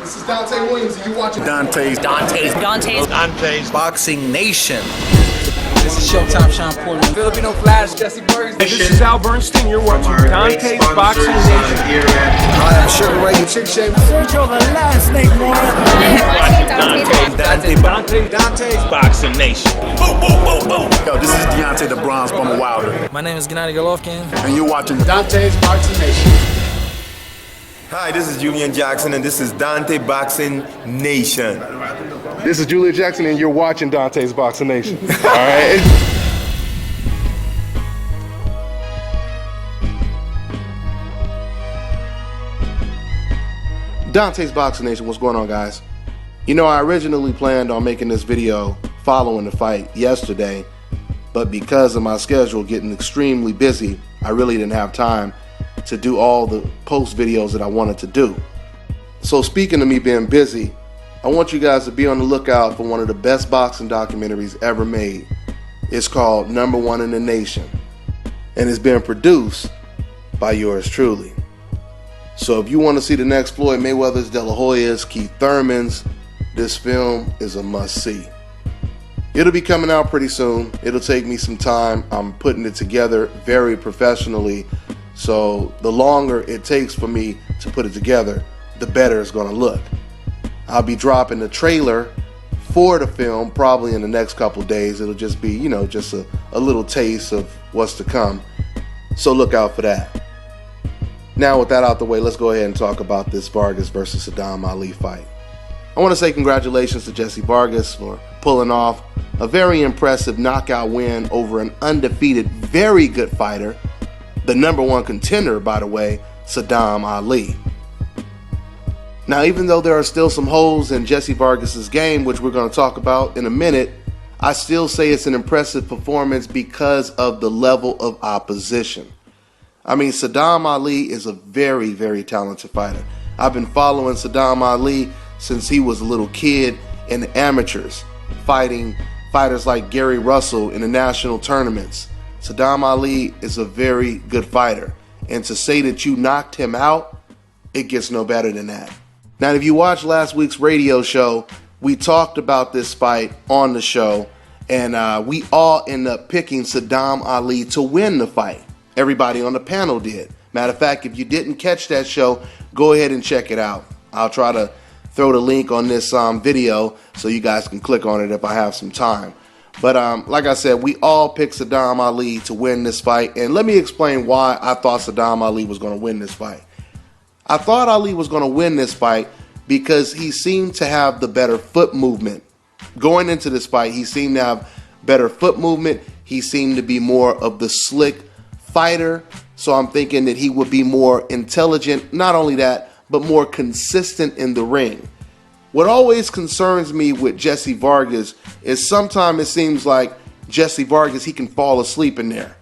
This is Dontae Williams, and you're watching Dontae'S Boxing Nation. This is Showtime Sean Portman. Filipino Flash, Jessie Vargas. This is Al Bernstein. You're watching Dontae'S Boxing Nation. Hi, I'm Sugar Ray. Chick Shape. Search over last name more. Dontae'S Boxing Nation. Boom, boom, boom, boom. Yo, this is Deontay the Bronze Bomber Wilder. My name is Gennady Golovkin. And you're watching Dontae'S Boxing Nation. Hi, this is Julian Jackson, and this is Dontae Boxing Nation. This is Julia Jackson, and you're watching Dontae'S Boxing Nation. All right. Dontae'S Boxing Nation, what's going on, guys? You know, I originally planned on making this video following the fight yesterday, but because of my schedule getting extremely busy, I really didn't have time to do all the post videos that I wanted to do. So speaking of me being busy, I want you guys to be on the lookout for one of the best boxing documentaries ever made. It's called Number One in the Nation, and it's being produced by yours truly. So if you want to see the next Floyd Mayweather's, De La Hoya's, Keith Thurman's, this film is a must-see. It'll be coming out pretty soon. It'll take me some time. I'm putting it together very professionally, so the longer it takes for me to put it together, the better it's going to look. I'll be dropping the trailer for the film probably in the next couple days. It'll just be, you know, just a little taste of what's to come. So look out for that. Now with that out the way, let's go ahead and talk about this Vargas versus Sadam Ali fight. I want to say congratulations to Jessie Vargas for pulling off a very impressive knockout win over an undefeated, very good fighter, the number one contender, by the way, Sadam Ali. Now, even though there are still some holes in Jessie Vargas' game, which we're going to talk about in a minute, I still say it's an impressive performance because of the level of opposition. I mean, Sadam Ali is a very, very talented fighter. I've been following Sadam Ali since he was a little kid in the amateurs, fighting fighters like Gary Russell in the national tournaments. Sadam Ali is a very good fighter, and to say that you knocked him out, it gets no better than that. Now, if you watched last week's radio show, we talked about this fight on the show, and we all ended up picking Sadam Ali to win the fight. Everybody on the panel did. Matter of fact, if you didn't catch that show, go ahead and check it out. I'll try to throw the link on this video so you guys can click on it if I have some time. But like I said, we all picked Sadam Ali to win this fight. And let me explain why I thought Sadam Ali was going to win this fight. I thought Ali was going to win this fight because he seemed to have the better foot movement. Going into this fight, he seemed to have better foot movement. He seemed to be more of the slick fighter. So I'm thinking that he would be more intelligent. Not only that, but more consistent in the ring. What always concerns me with Jessie Vargas is sometimes it seems like Jessie Vargas, he can fall asleep in there.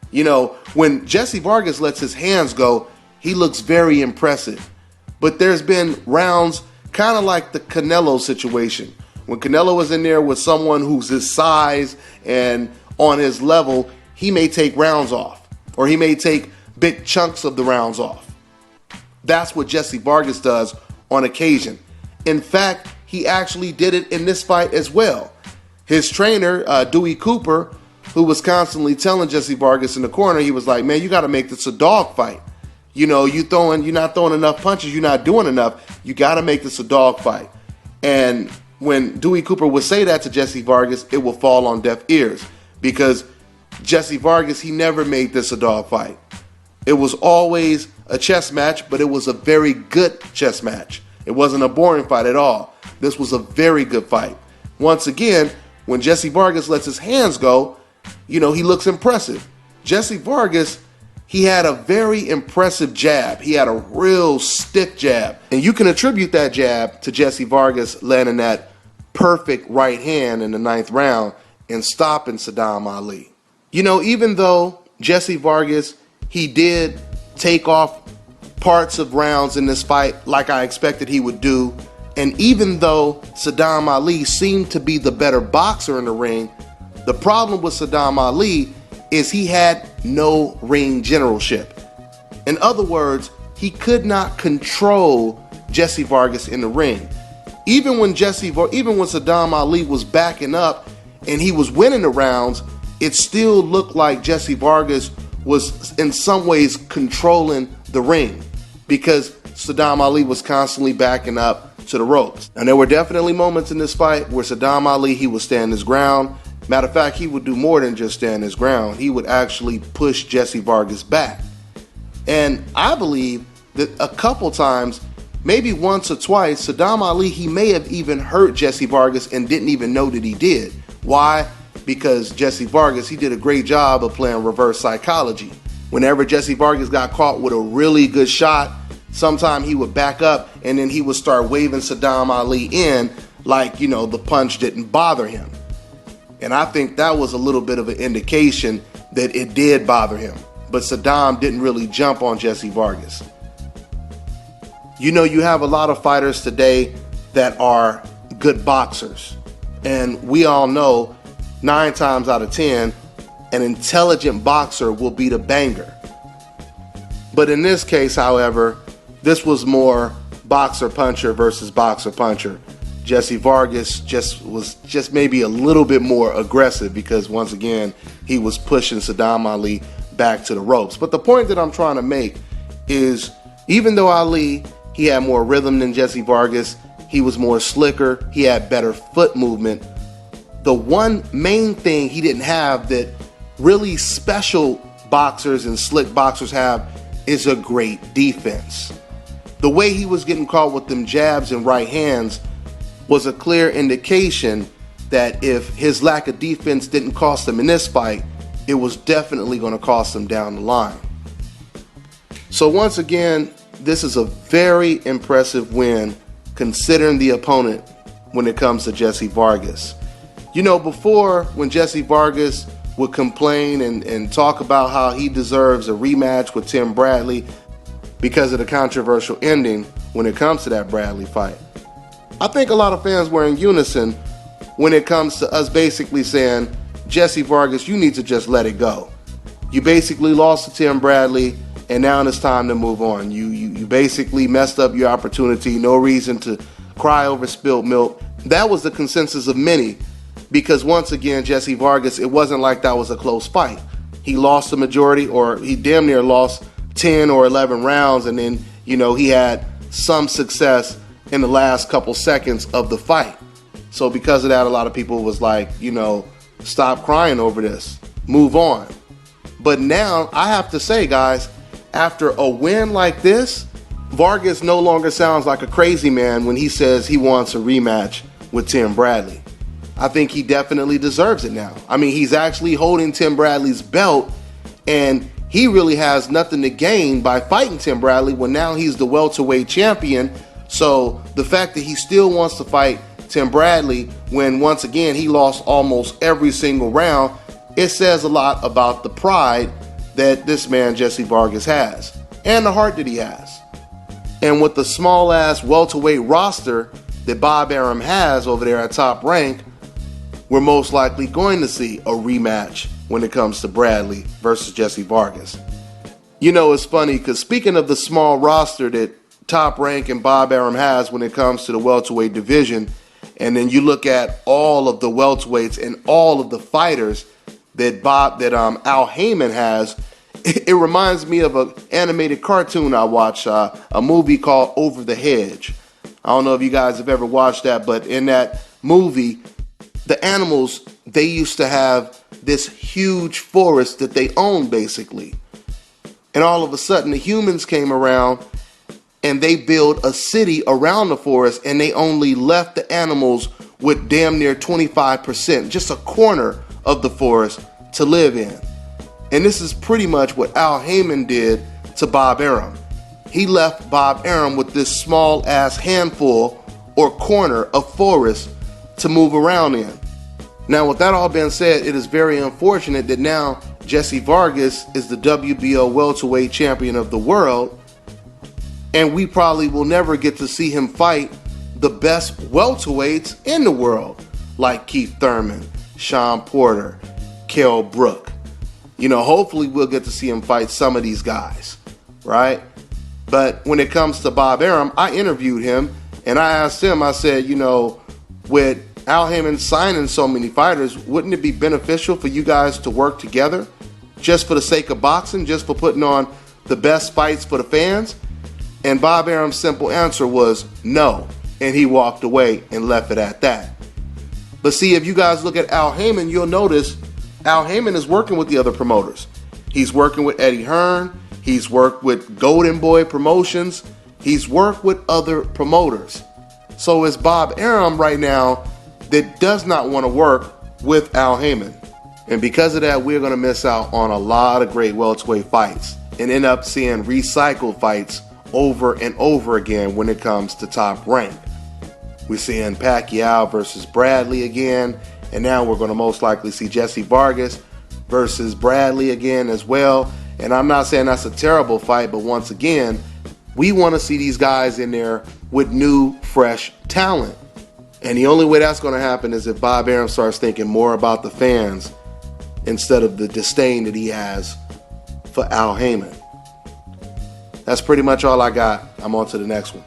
You know, when Jessie Vargas lets his hands go, he looks very impressive. But there's been rounds kind of like the Canelo situation. When Canelo was in there with someone who's his size and on his level, he may take rounds off, or he may take big chunks of the rounds off. That's what Jessie Vargas does on occasion. In fact, he actually did it in this fight as well. His trainer, Dewey Cooper, who was constantly telling Jessie Vargas in the corner, he was like, man, you got to make this a dog fight. You know, you're not throwing enough punches, you're not doing enough. You got to make this a dog fight. And when Dewey Cooper would say that to Jessie Vargas, it will fall on deaf ears because Jessie Vargas, he never made this a dog fight. It was always a chess match, but it was a very good chess match. It wasn't a boring fight at all. This was a very good fight. Once again, when Jessie Vargas lets his hands go, you know, he looks impressive. Jessie Vargas, he had a very impressive jab. He had a real stiff jab. And you can attribute that jab to Jessie Vargas landing that perfect right hand in the 9th round and stopping Sadam Ali. You know, even though Jessie Vargas, he did take off parts of rounds in this fight like I expected he would do, and even though Sadam Ali seemed to be the better boxer in the ring, the problem with Sadam Ali is he had no ring generalship. In other words, he could not control Jessie Vargas in the ring. Even when Sadam Ali was backing up and he was winning the rounds, it still looked like Jessie Vargas was in some ways controlling the ring because Sadam Ali was constantly backing up to the ropes. And there were definitely moments in this fight where Sadam Ali, he would stand his ground. Matter of fact, he would do more than just stand his ground. He would actually push Jessie Vargas back. And I believe that a couple times, maybe once or twice, Sadam Ali, he may have even hurt Jessie Vargas and didn't even know that he did. Why? Because Jessie Vargas, he did a great job of playing reverse psychology. Whenever Jessie Vargas got caught with a really good shot, sometime he would back up and then he would start waving Sadam Ali in like, the punch didn't bother him. And I think that was a little bit of an indication that it did bother him. But Sadam didn't really jump on Jessie Vargas. You have a lot of fighters today that are good boxers. And we all know 9 times out of 10, an intelligent boxer will beat a banger. But in this case, however, this was more boxer puncher versus boxer puncher. Jessie Vargas was maybe a little bit more aggressive because once again, he was pushing Sadam Ali back to the ropes. But the point that I'm trying to make is even though Ali, he had more rhythm than Jessie Vargas, he was more slicker, he had better foot movement. The one main thing he didn't have that really special boxers and slick boxers have is a great defense. The way he was getting caught with them jabs and right hands was a clear indication that if his lack of defense didn't cost him in this fight, it was definitely going to cost him down the line. So once again, this is a very impressive win considering the opponent when it comes to Jessie Vargas. Before, when Jessie Vargas would complain and talk about how he deserves a rematch with Tim Bradley because of the controversial ending when it comes to that Bradley fight, I think a lot of fans were in unison when it comes to us basically saying, Jessie Vargas, you need to just let it go. You basically lost to Tim Bradley, and now it's time to move on. You basically messed up your opportunity. No reason to cry over spilled milk. That was the consensus of many, because once again, Jessie Vargas, it wasn't like that was a close fight. He lost the majority, or he damn near lost 10 or 11 rounds, and then, he had some success in the last couple seconds of the fight. So because of that, a lot of people was like, stop crying over this. Move on. But now, I have to say, guys, after a win like this, Vargas no longer sounds like a crazy man when he says he wants a rematch with Tim Bradley. I think he definitely deserves it now. I mean, he's actually holding Tim Bradley's belt, and he really has nothing to gain by fighting Tim Bradley when now he's the welterweight champion. So the fact that he still wants to fight Tim Bradley when once again he lost almost every single round, it says a lot about the pride that this man Jessie Vargas has and the heart that he has. And with the small ass welterweight roster that Bob Arum has over there at Top Rank, we're most likely going to see a rematch when it comes to Bradley versus Jessie Vargas. It's funny because speaking of the small roster that Top Rank and Bob Arum has when it comes to the welterweight division, and then you look at all of the welterweights and all of the fighters that Al Heyman has, it reminds me of an animated cartoon I watched, a movie called Over the Hedge. I don't know if you guys have ever watched that, but in that movie, the animals, they used to have this huge forest that they owned basically. And all of a sudden the humans came around and they built a city around the forest, and they only left the animals with damn near 25%, just a corner of the forest to live in. And this is pretty much what Al Heyman did to Bob Arum. He left Bob Arum with this small ass handful or corner of forest to move around in. Now, with that all being said, it is very unfortunate that now Jessie Vargas is the WBO welterweight champion of the world, and we probably will never get to see him fight the best welterweights in the world, like Keith Thurman, Sean Porter, Kell Brook. Hopefully we'll get to see him fight some of these guys, right? But when it comes to Bob Arum, I interviewed him and I asked him, I said, you know, with Al Haymon signing so many fighters, wouldn't it be beneficial for you guys to work together just for the sake of boxing, just for putting on the best fights for the fans? And Bob Arum's simple answer was no. And he walked away and left it at that. But see, if you guys look at Al Haymon, you'll notice Al Haymon is working with the other promoters. He's working with Eddie Hearn. He's worked with Golden Boy Promotions. He's worked with other promoters. So it's Bob Arum right now that does not want to work with Al Haymon. And because of that, we're going to miss out on a lot of great welterweight fights and end up seeing recycled fights over and over again when it comes to Top Rank. We're seeing Pacquiao versus Bradley again, and now we're going to most likely see Jessie Vargas versus Bradley again as well. And I'm not saying that's a terrible fight, but once again, we want to see these guys in there with new, fresh talent. And the only way that's going to happen is if Bob Arum starts thinking more about the fans instead of the disdain that he has for Al Haymon. That's pretty much all I got. I'm on to the next one.